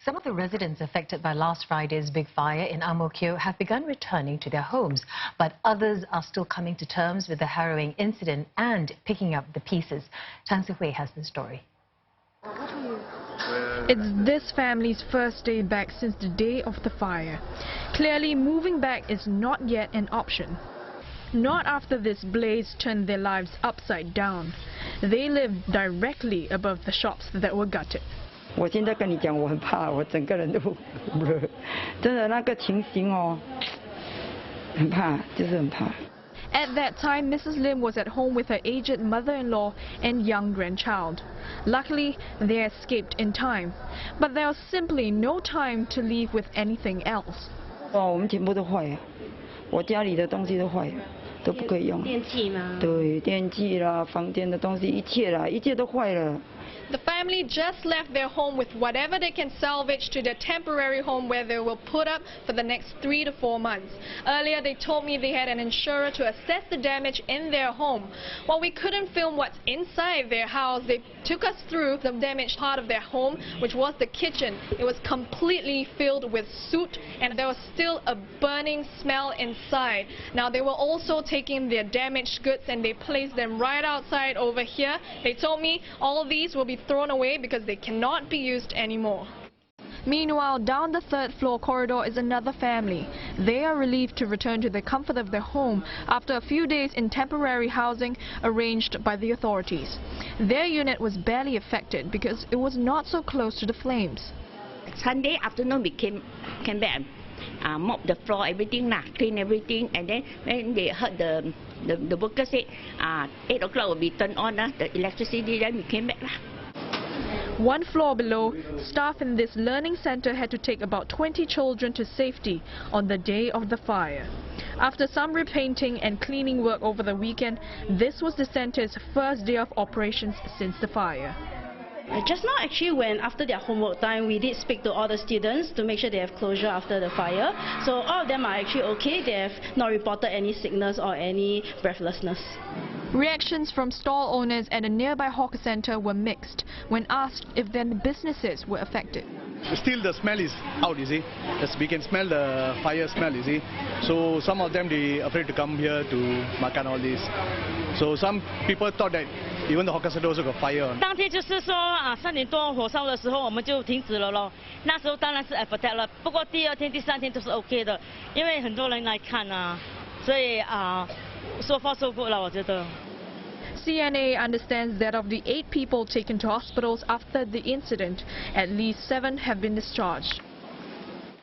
Some of the residents affected by last Friday's big fire in Ang Mo Kio have begun returning to their homes, but others are still coming to terms with the harrowing incident and picking up the pieces. Tang Si-hui has the story. It's this family's first day back since the day of the fire. Clearly, moving back is not yet an option. Not after this blaze turned their lives upside down. They live directly above the shops that were gutted. 我现在跟你讲，我很怕，我整个人都真的那个情形哦，很怕，就是很怕。 At that time, Mrs. Lim was at home with her aged mother-in-law and young grandchild. Luckily, they escaped in time, but there was simply no time to leave with anything else. 哦，我们全部都坏了，我家里的东西都坏了，都不可以用。电器吗？对，电器啦，房间的东西，一切啦，一切都坏了。 The family just left their home with whatever they can salvage to their temporary home where they will put up for the next 3 to 4 months. Earlier, they told me they had an insurer to assess the damage in their home. While we couldn't film what's inside their house, they took us through the damaged part of their home, which was the kitchen. It was completely filled with soot and there was still a burning smell inside. Now, they were also taking their damaged goods and they placed them right outside over here. They told me all of these will be thrown away because they cannot be used anymore. Meanwhile, down the third floor corridor is another family. They are relieved to return to the comfort of their home after a few days in temporary housing arranged by the authorities. Their unit was barely affected because it was not so close to the flames. Sunday afternoon we came back, mop the floor, everything, clean everything, and then when they heard the worker say 8 o'clock will be turned on, the electricity, then we came back. One floor below, staff in this learning center had to take about 20 children to safety on the day of the fire. After some repainting and cleaning work over the weekend, this was the center's first day of operations since the fire. Just now, actually, when after their homework time, we did speak to all the students to make sure they have closure after the fire. So all of them are actually okay. They have not reported any sickness or any breathlessness. Reactions from stall owners at a nearby hawker center were mixed when asked if their businesses were affected. Still the smell is out, you see. Yes, we can smell the fire smell, you see. So some of them, they afraid to come here to makan all this. So some people thought that even the hawker center also got fire. 当天就是说3点多火烧的时候我们就停止了咯。那时候当然是 affected 了，不过第2天、第3天都是 OK 的，因为很多人来看所以so far so good 了，我觉得。 CNA understands that of the 8 people taken to hospitals after the incident, at least 7 have been discharged.